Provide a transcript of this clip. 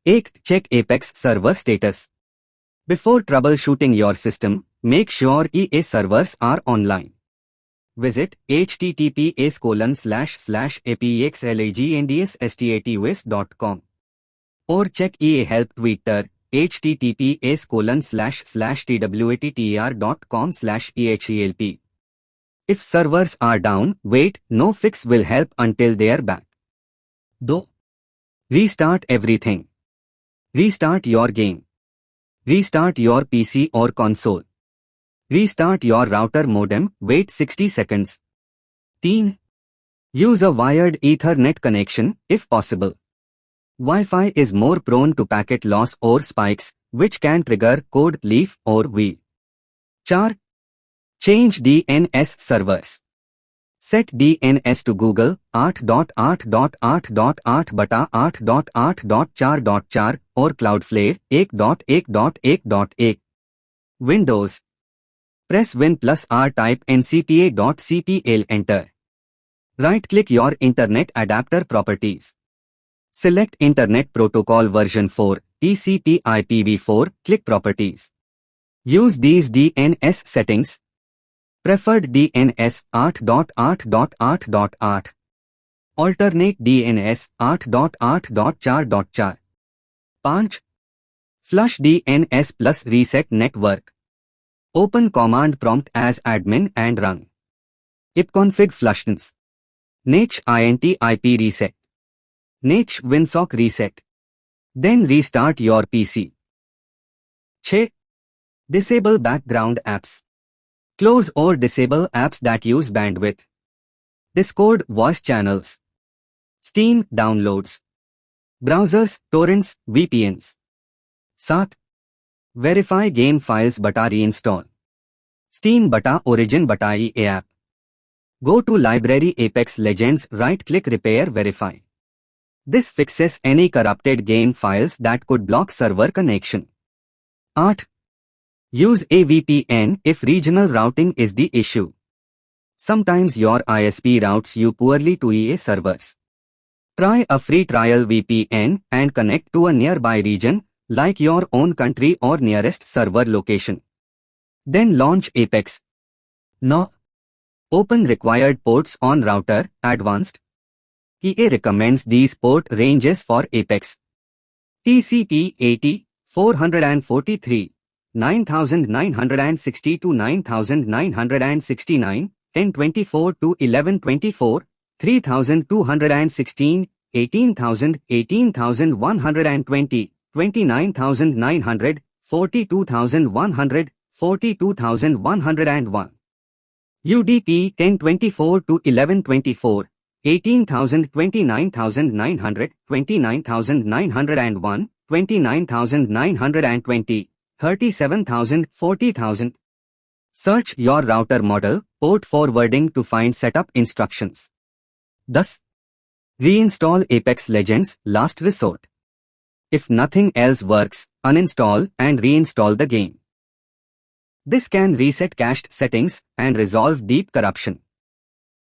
1. Check Apex server status. Before troubleshooting your system, make sure EA servers are online. Visit https://apexlagndsstats.com or check EA help Twitter https://twattr.com/ehelp. If servers are down, wait, no fix will help until they are back. 2. Restart everything. Restart your game. Restart your PC or console. Restart your router modem, wait 60 seconds. 3. Use a wired Ethernet connection, if possible. Wi-Fi is more prone to packet loss or spikes, which can trigger code leaf or wheel. 4. Change DNS servers. Set DNS to Google 8.8.8.8.8.8.4.4 or Cloudflare 1.1.1.1. Windows. Press Win plus R, type ncpa.cpl, enter. Right-click your Internet Adapter properties. Select Internet Protocol version 4, TCP IPv4, click Properties. Use these DNS settings. Preferred DNS 8.8.8.8. Alternate DNS 8.8.4.4. 5. Flush DNS plus reset network. Open command prompt as admin and run ipconfig flushdns. Nach int ip reset. Nach winsock reset. Then restart your PC. 6. Disable background apps. Close or disable apps that use bandwidth. Discord voice channels. Steam downloads. Browsers, torrents, VPNs. 7. Verify game files bata reinstall. Steam bata origin bata EA app. Go to library Apex Legends, right-click repair verify. This fixes any corrupted game files that could block server connection. 8. Use a VPN if regional routing is the issue. Sometimes your ISP routes you poorly to EA servers. Try a free trial VPN and connect to a nearby region, like your own country or nearest server location. Then launch Apex. No. Open required ports on router, advanced. EA recommends these port ranges for Apex. TCP 80, 443, 9960 to 9969, 1024 to 1124, 3216, 18,000, 18,120, 29,900, 42,100, 42,101. UDP 1024 to 1124, 18,000, 29,900, 29,901, 29,920, 37,000, 40,000. Search your router model, port forwarding to find setup instructions. Thus, reinstall Apex Legends, last resort. If nothing else works, uninstall and reinstall the game. This can reset cached settings and resolve deep corruption.